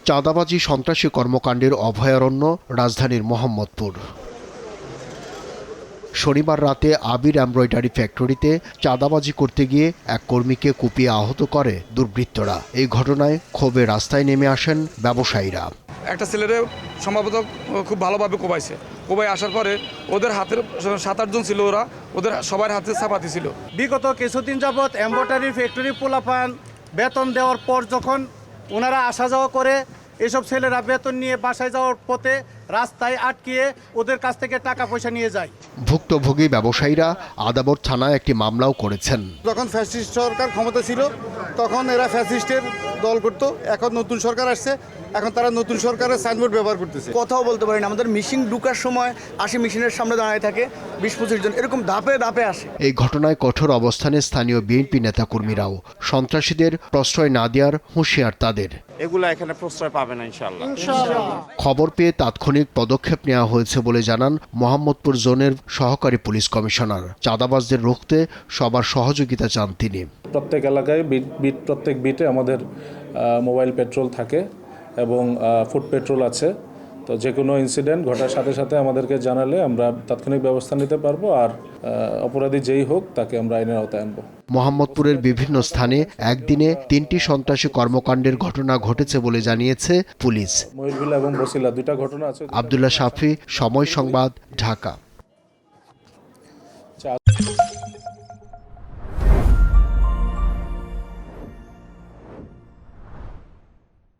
চাঁদাবাজি সন্ত্রাসী কর্মকাণ্ডের অভয়ারণ্য রাজধানীর মোহাম্মদপুর। শনিবার রাতে আবির এমব্রয়ডারি ফ্যাক্টরিতে চাঁদাবাজি করতে গিয়ে এক কর্মীকে কুপিয়ে আহত করে দুর্বৃত্তরা। এই ঘটনায় ক্ষোভে রাস্তায় নেমে আসেন ব্যবসায়ীরা। একটা ছেলেরে সম্ভবত খুব ভালোভাবে কোবাইছে। কোবাই আসার পরে ওদের হাতের 7-8 জন ছিল, ওদের সবার হাতে চাপাতি ছিল। বিগত কিছুদিন যাবৎ এমব্রয়ডারি ফ্যাক্টরি পোলাপান বেতন দেওয়ার পর যখন ওনারা আসা যাওয়া করে, এসব ছেলেরা বেতন নিয়ে বাসায় যাওয়ার পথে রাস্তায় আটকিয়ে ওদের কাছ থেকে টাকা পয়সা নিয়ে যায়। ভুক্তভোগী ব্যবসায়ীরা আদাবর থানায় একটি মামলাও করেছেন। যখন ফ্যাসিস্ট সরকার ক্ষমতা ছিল তখন এরা ফ্যাসিস্টের দল করতো, এখন নতুন সরকার আসছে, এখন তারা নতুন সরকারের সাইনবোর্ড ব্যবহার করতেছে। কথাও বলতে পারি না, আমাদের মেশিন ঢুকার সময় আসে, মেশিনের সামনে দাঁড়ায় থাকে 20-25 জন, এরকম ধাপে ধাপে আসে। এই ঘটনায় কঠোর অবস্থানে স্থানীয় বিএনপি নেতাকর্মীরাও। সন্ত্রাসীদের প্রশ্রয় না দেওয়ার হুঁশিয়ার তাদের। এগুলা এখানে প্রশ্রয় পাবে না ইনশাআল্লাহ। খবর পেয়ে তাৎক্ষণিক পদক্ষেপ নেওয়া হয়েছে বলে জানান মোহাম্মদপুর জোনের সহকারী পুলিশ কমিশনার। চাঁদাবাজদের রুখতে সবার সহযোগিতা চান তিনি। প্রত্যেক এলাকায় প্রত্যেক বিটে আমাদের মোবাইল পেট্রোল থাকে এবং ফুট পেট্রোল আছে। তো যে কোনো ইনসিডেন্ট ঘটার সাথে সাথে আমাদেরকে জানালে আমরা তাৎক্ষণিক ব্যবস্থা নিতে পারবো, আর অপরাধী যেই হোক তাকে আমরা আইনের আওতায় আনবো। মোহাম্মদপুরের বিভিন্ন স্থানে একদিনে 3টি সন্ত্রাসী কর্মকাণ্ডের ঘটনা ঘটেছে বলে জানিয়েছে পুলিশ। ময়ূরভিলা এবং বসিলা 2টা ঘটনা আছে। আব্দুল্লাহ শাফি, সময় সংবাদ, ঢাকা।